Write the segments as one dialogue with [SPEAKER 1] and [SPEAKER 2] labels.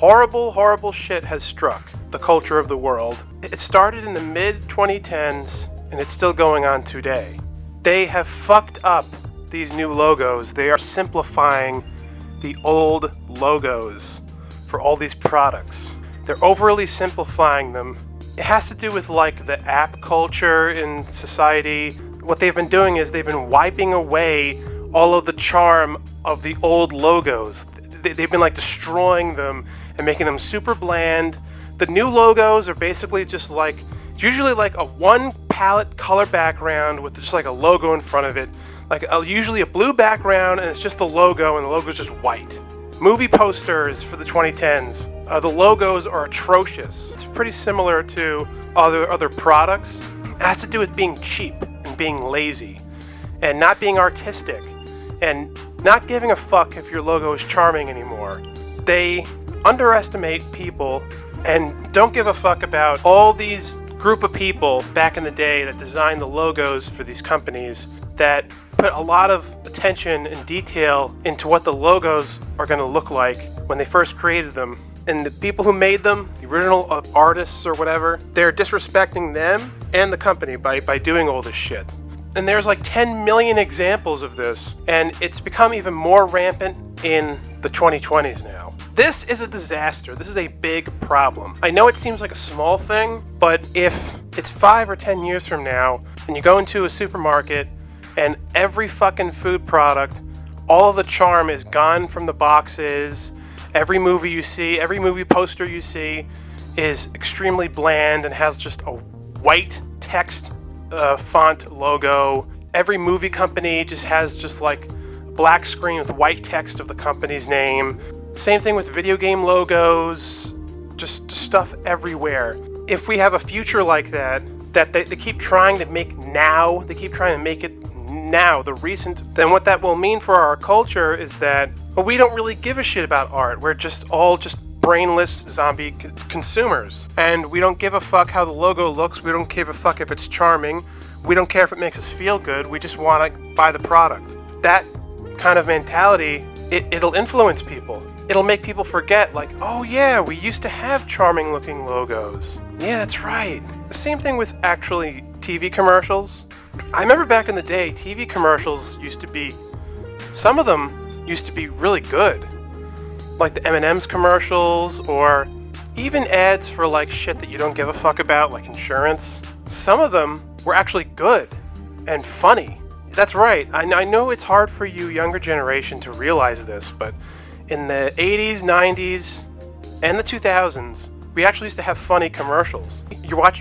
[SPEAKER 1] horrible, horrible shit has struck the culture of the world. It started in the mid-2010s, and it's still going on today. They have fucked up these new logos. They are simplifying the old logos for all these products. They're overly simplifying them. It has to do with like the app culture in society. What they've been doing is they've been wiping away all of the charm of the old logos. They've been like destroying them and making them super bland. The new logos are basically just like, it's usually like a one palette color background with just like a logo in front of it. Like usually a blue background, and it's just the logo, and the logo is just white. Movie posters for the 2010s. The logos are atrocious. It's pretty similar to other products. It has to do with being cheap and being lazy and not being artistic and not giving a fuck if your logo is charming anymore. They underestimate people and don't give a fuck about all these group of people back in the day that designed the logos for these companies that put a lot of attention and detail into what the logos are going to look like when they first created them. And the people who made them, the original artists or whatever, they're disrespecting them and the company by doing all this shit. And there's like 10 million examples of this, and it's become even more rampant in the 2020s now. This is a disaster. This is a big problem. I know it seems like a small thing, but if it's 5 or 10 years from now, and you go into a supermarket, and every fucking food product, all of the charm is gone from the boxes. Every movie you see, every movie poster you see is extremely bland and has just a white text font logo. Every movie company just has just like a black screen with white text of the company's name. Same thing with video game logos, just stuff everywhere. If we have a future like that they keep trying to make now, they keep trying to make it now, the recent, then what that will mean for our culture is that, well, we don't really give a shit about art. We're just all just brainless zombie consumers. And we don't give a fuck how the logo looks. We don't give a fuck if it's charming. We don't care if it makes us feel good. We just want to buy the product. That kind of mentality, it'll influence people. It'll make people forget, like, oh yeah, we used to have charming looking logos. Yeah, that's right. The same thing with actually TV commercials. I remember back in the day, TV commercials used to be, some of them used to be really good. Like the M&M's commercials, or even ads for like shit that you don't give a fuck about, like insurance. Some of them were actually good and funny. That's right. I know it's hard for you younger generation to realize this, but in the 80s, 90s, and the 2000s, we actually used to have funny commercials.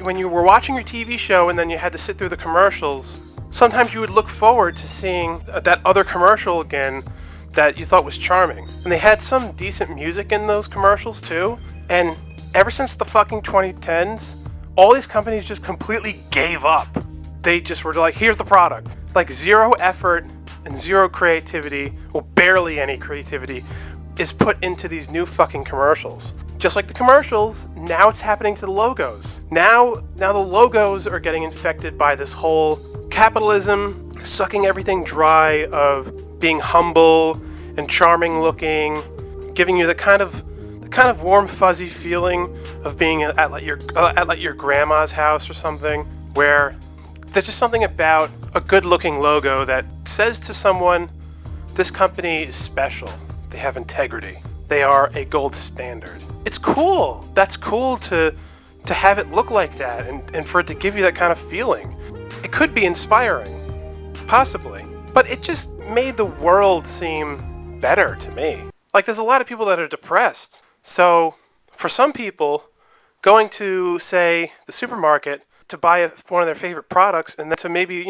[SPEAKER 1] When you were watching your TV show and then you had to sit through the commercials, sometimes you would look forward to seeing that other commercial again that you thought was charming. And they had some decent music in those commercials too. And ever since the fucking 2010s, all these companies just completely gave up. They just were like, here's the product. Like zero effort and zero creativity, well, barely any creativity, is put into these new fucking commercials. Just like the commercials, now it's happening to the logos. Now the logos are getting infected by this whole capitalism, sucking everything dry of being humble and charming looking, giving you the kind of warm fuzzy feeling of being at your grandma's house or something, where there's just something about a good looking logo that says to someone, this company is special. They have integrity. They are a gold standard. It's cool. That's cool to have it look like that and for it to give you that kind of feeling. It could be inspiring, possibly, but it just made the world seem better to me. Like, there's a lot of people that are depressed. So for some people, going to, say, the supermarket to buy one of their favorite products and then to maybe,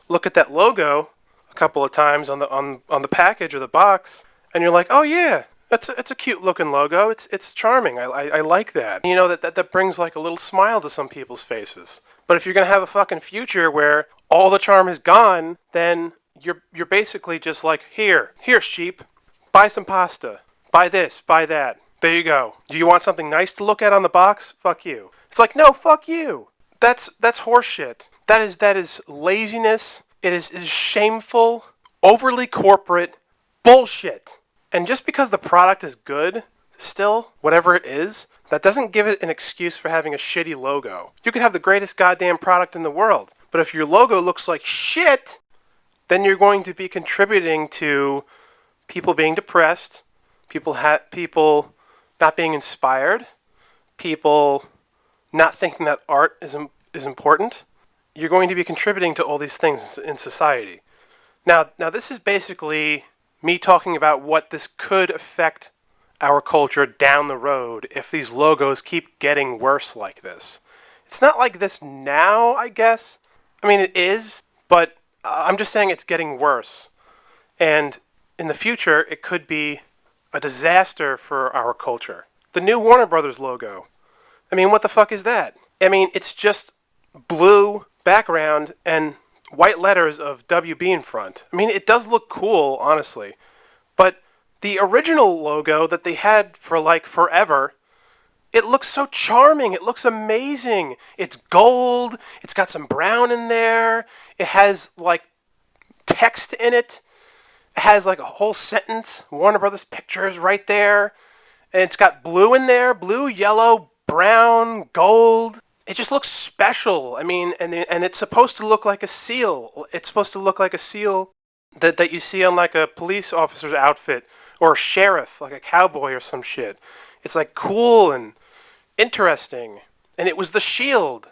[SPEAKER 1] look at that logo a couple of times on the package or the box, and you're like, oh yeah, it's a cute looking logo. It's charming. I like that. That brings like a little smile to some people's faces. But if you're gonna have a fucking future where all the charm is gone, then you're basically just like, here sheep, buy some pasta, buy this, buy that. There you go. Do you want something nice to look at on the box? Fuck you. It's like, no, fuck you. That's horseshit. That is laziness. It is shameful, overly corporate bullshit. And just because the product is good, still, whatever it is, that doesn't give it an excuse for having a shitty logo. You could have the greatest goddamn product in the world, but if your logo looks like shit, then you're going to be contributing to people being depressed, people not being inspired, people not thinking that art is important. You're going to be contributing to all these things in society. Now this is basically me talking about what this could affect our culture down the road if these logos keep getting worse like this. It's not like this now, I guess. I mean, it is, but I'm just saying it's getting worse. And in the future, it could be a disaster for our culture. The new Warner Brothers logo. I mean, what the fuck is that? I mean, it's just blue background and white letters of WB in front. I mean, it does look cool, honestly. But the original logo that they had for like forever, it looks so charming. It looks amazing. It's gold. It's got some brown in there. It has like text in it. It has like a whole sentence, Warner Brothers Pictures right there. And it's got blue in there, blue, yellow, brown, gold. It just looks special. I mean, and it's supposed to look like a seal. It's supposed to look like a seal that you see on like a police officer's outfit or a sheriff, like a cowboy or some shit. It's like cool and interesting. And it was the shield.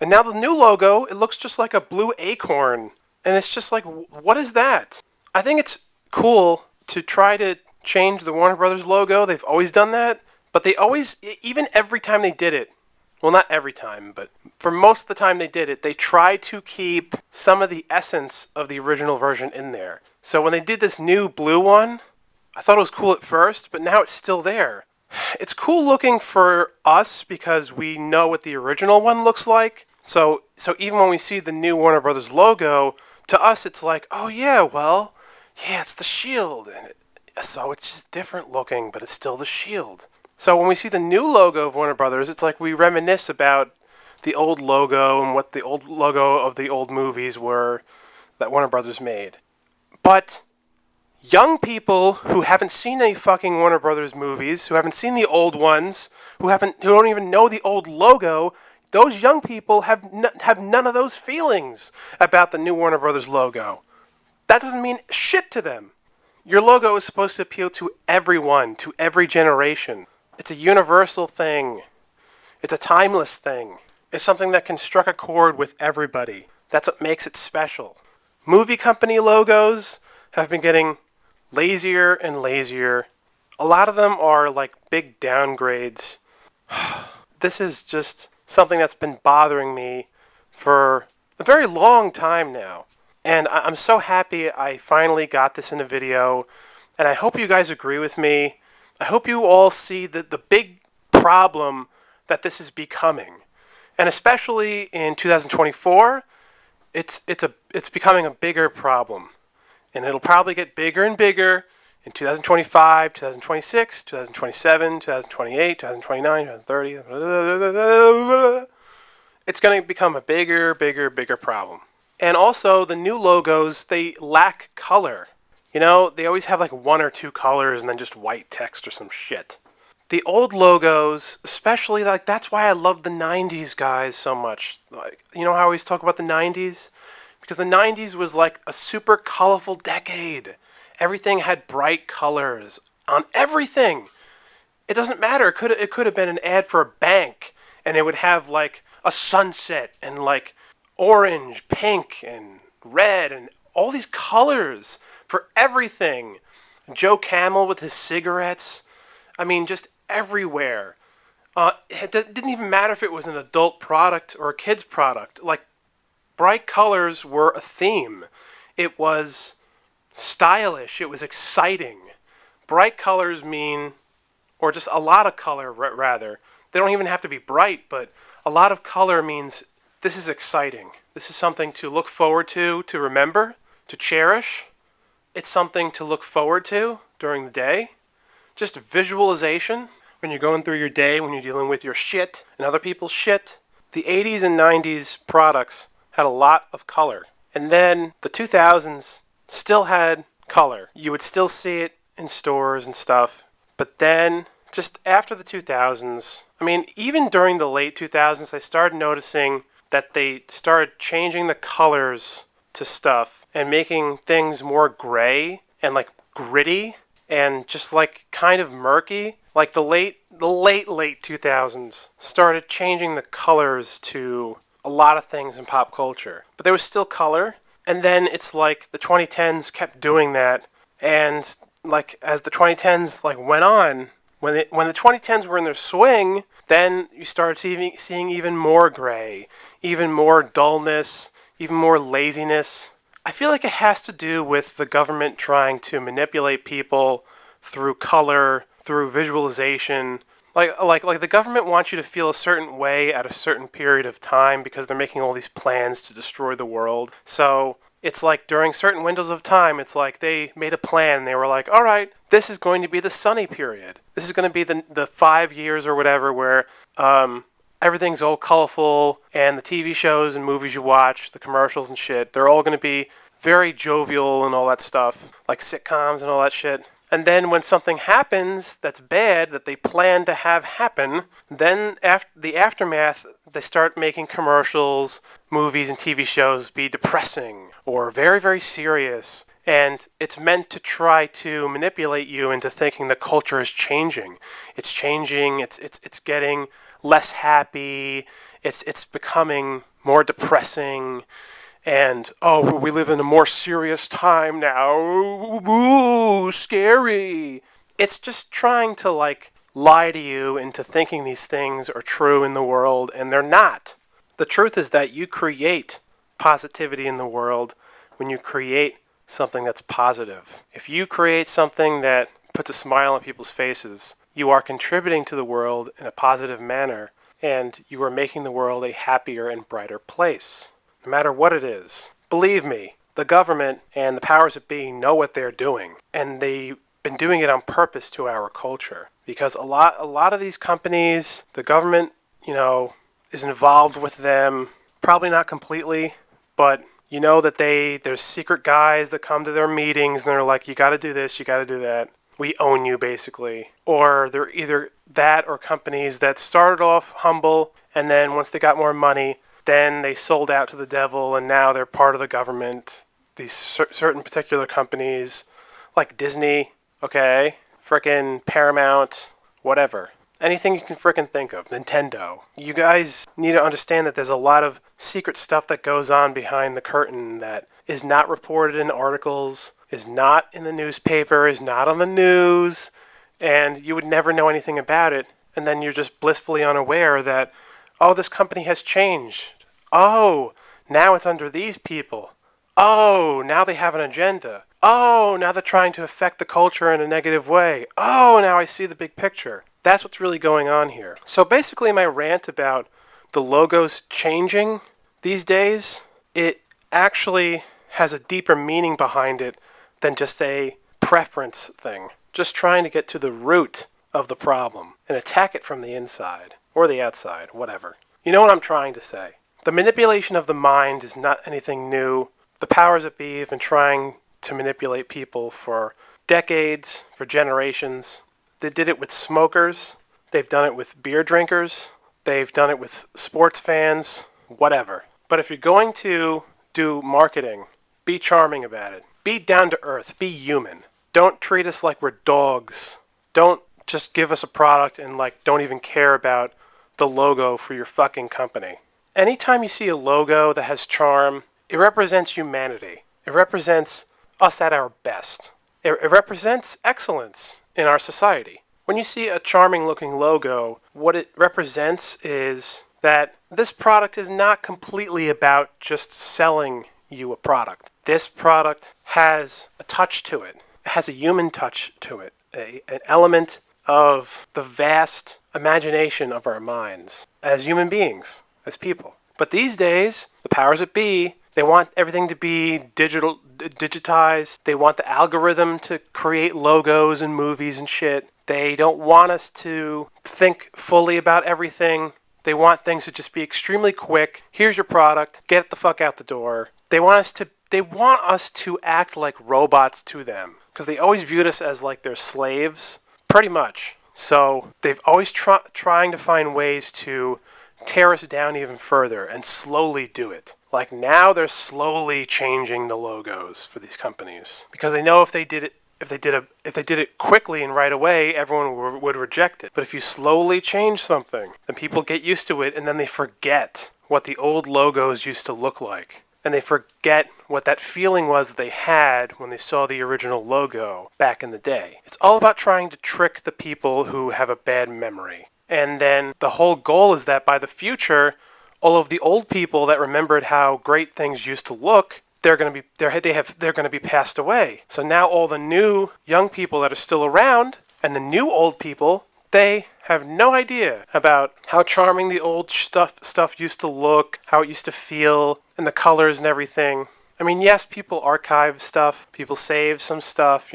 [SPEAKER 1] And now the new logo, it looks just like a blue acorn. And it's just like, what is that? I think it's cool to try to change the Warner Brothers logo. They've always done that. But they always, even every time they did it, well, not every time, but for most of the time they did it, they tried to keep some of the essence of the original version in there. So when they did this new blue one, I thought it was cool at first, but now it's still there. It's cool looking for us because we know what the original one looks like. So even when we see the new Warner Brothers logo, to us it's like, oh yeah, well, yeah, it's the shield. So it's just different looking, but it's still the shield. So when we see the new logo of Warner Brothers, it's like we reminisce about the old logo and what the old logo of the old movies were that Warner Brothers made. But young people who haven't seen any fucking Warner Brothers movies, who haven't seen the old ones, who don't even know the old logo, those young people have none of those feelings about the new Warner Brothers logo. That doesn't mean shit to them. Your logo is supposed to appeal to everyone, to every generation. It's a universal thing. It's a timeless thing. It's something that can strike a chord with everybody. That's what makes it special. Movie company logos have been getting lazier and lazier. A lot of them are like big downgrades. This is just something that's been bothering me for a very long time now. And I'm so happy I finally got this in a video. And I hope you guys agree with me. I hope you all see the big problem that this is becoming. And especially in 2024, it's becoming a bigger problem. And it'll probably get bigger and bigger in 2025, 2026, 2027, 2028, 2029, 2030. It's going to become a bigger problem. And also, the new logos, they lack color. You know, they always have like one or two colors and then just white text or some shit. The old logos, especially, like, that's why I love the 90s guys so much. Like, you know how I always talk about the 90s? Because the 90s was like a super colorful decade. Everything had bright colors on everything. It doesn't matter. It could have been an ad for a bank, and it would have like a sunset and like orange, pink, and red, and all these colors for everything. Joe Camel with his cigarettes. I mean, just everywhere. It didn't even matter if it was an adult product or a kid's product. Like, bright colors were a theme. It was stylish. It was exciting. Bright colors mean, or just a lot of color, rather. They don't even have to be bright, but a lot of color means this is exciting. This is something to look forward to remember, to cherish. It's something to look forward to during the day. Just visualization when you're going through your day, when you're dealing with your shit and other people's shit. The 80s and 90s products had a lot of color. And then the 2000s still had color. You would still see it in stores and stuff. But then just after the 2000s, I mean, even during the late 2000s, I started noticing that they started changing the colors to stuff and making things more gray and like gritty and just like kind of murky. Like the late 2000s started changing the colors to a lot of things in pop culture. But there was still color, and then it's like the 2010s kept doing that, and like as the 2010s like went on, when the 2010s were in their swing, then you started seeing even more gray, even more dullness, even more laziness. I feel like it has to do with the government trying to manipulate people through color, through visualization. Like the government wants you to feel a certain way at a certain period of time because they're making all these plans to destroy the world. So it's like during certain windows of time, it's like they made a plan. They were like, all right, this is going to be the sunny period. This is going to be the 5 years or whatever where everything's all colorful, and the TV shows and movies you watch, the commercials and shit, they're all going to be very jovial and all that stuff, like sitcoms and all that shit. And then when something happens that's bad that they plan to have happen, then after the aftermath, they start making commercials, movies, and TV shows be depressing or very, very serious. And it's meant to try to manipulate you into thinking the culture is changing. It's changing. It's getting less happy. It's becoming more depressing. And, oh, we live in a more serious time now. Ooh, scary. It's just trying to, like, lie to you into thinking these things are true in the world, and they're not. The truth is that you create positivity in the world when you create something that's positive. If you create something that puts a smile on people's faces, you are contributing to the world in a positive manner, and you are making the world a happier and brighter place. No matter what it is. Believe me, the government and the powers that be know what they're doing, and they've been doing it on purpose to our culture. Because a lot of these companies, the government, is involved with them. Probably not completely, but you know that there's secret guys that come to their meetings and they're like, you got to do this, you got to do that. We own you, basically. Or they're either that or companies that started off humble, and then once they got more money, then they sold out to the devil, and now they're part of the government. These certain particular companies, like Disney, okay, frickin' Paramount, whatever. Anything you can frickin' think of. Nintendo. You guys need to understand that there's a lot of secret stuff that goes on behind the curtain that is not reported in articles, is not in the newspaper, is not on the news, and you would never know anything about it, and then you're just blissfully unaware that, oh, this company has changed. Oh, now it's under these people. Oh, now they have an agenda. Oh, now they're trying to affect the culture in a negative way. Oh, now I see the big picture. That's what's really going on here. So basically my rant about the logos changing these days, it actually has a deeper meaning behind it than just a preference thing. Just trying to get to the root of the problem and attack it from the inside or the outside, whatever. You know what I'm trying to say. The manipulation of the mind is not anything new. The powers that be have been trying to manipulate people for decades, for generations. They did it with smokers. They've done it with beer drinkers. They've done it with sports fans, whatever. But if you're going to do marketing, be charming about it. Be down to earth. Be human. Don't treat us like we're dogs. Don't just give us a product and don't even care about the logo for your fucking company. Anytime you see a logo that has charm, it represents humanity. It represents us at our best. It represents excellence in our society. When you see a charming looking logo, what it represents is that this product is not completely about just selling you a product. This product has a touch to it. It has a human touch to it. An element of the vast imagination of our minds as human beings, as people. But these days, the powers that be, they want everything to be digitized. They want the algorithm to create logos and movies and shit. They don't want us to think fully about everything. They want things to just be extremely quick. Here's your product. Get it the fuck out the door. They want us to act like robots to them because they always viewed us as like their slaves. Pretty much. So they've always trying to find ways to tear us down even further and slowly do it. Like now they're slowly changing the logos for these companies because they know if they did it quickly and right away, everyone would reject it. But if you slowly change something, then people get used to it and then they forget what the old logos used to look like. And they forget what that feeling was that they had when they saw the original logo back in the day. It's all about trying to trick the people who have a bad memory. And then the whole goal is that by the future, all of the old people that remembered how great things used to look, they're going to be passed away. So now all the new young people that are still around and the new old people, they have no idea about how charming the old stuff used to look, how it used to feel, and the colors and everything. I mean, yes, people archive stuff, people save some stuff,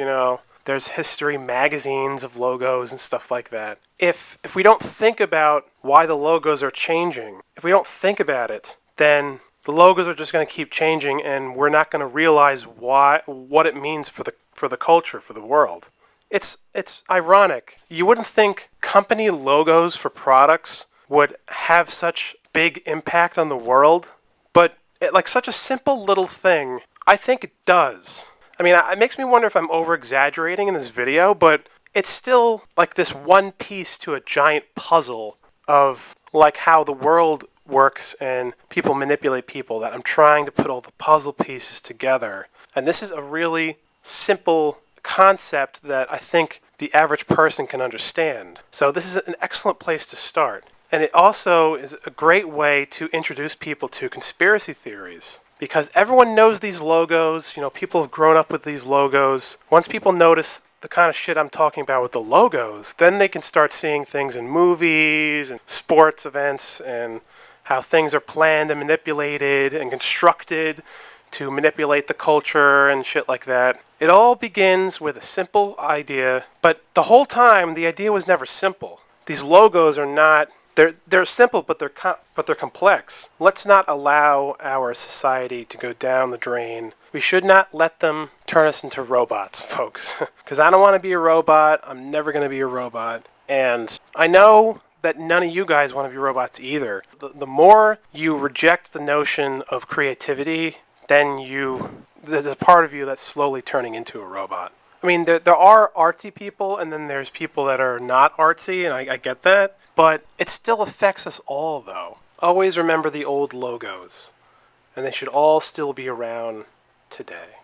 [SPEAKER 1] There's history magazines of logos and stuff like that. If we don't think about why the logos are changing, if we don't think about it, then the logos are just going to keep changing and we're not going to realize what it means for the culture, for the world. It's ironic. You wouldn't think company logos for products would have such big impact on the world, but like such a simple little thing, I think it does. I mean, it makes me wonder if I'm over-exaggerating in this video, but it's still like this one piece to a giant puzzle of like how the world works and people manipulate people, that I'm trying to put all the puzzle pieces together. And this is a really simple concept that I think the average person can understand. So this is an excellent place to start. And it also is a great way to introduce people to conspiracy theories. Because everyone knows these logos, people have grown up with these logos. Once people notice the kind of shit I'm talking about with the logos, then they can start seeing things in movies and sports events and how things are planned and manipulated and constructed to manipulate the culture and shit like that. It all begins with a simple idea, but the whole time the idea was never simple. These logos are not... They're simple, but they're complex. Let's not allow our society to go down the drain. We should not let them turn us into robots, folks. Because I don't want to be a robot. I'm never going to be a robot. And I know that none of you guys want to be robots either. The more you reject the notion of creativity, then there's a part of you that's slowly turning into a robot. I mean, there are artsy people, and then there's people that are not artsy, and I get that. But it still affects us all, though. Always remember the old logos, and they should all still be around today.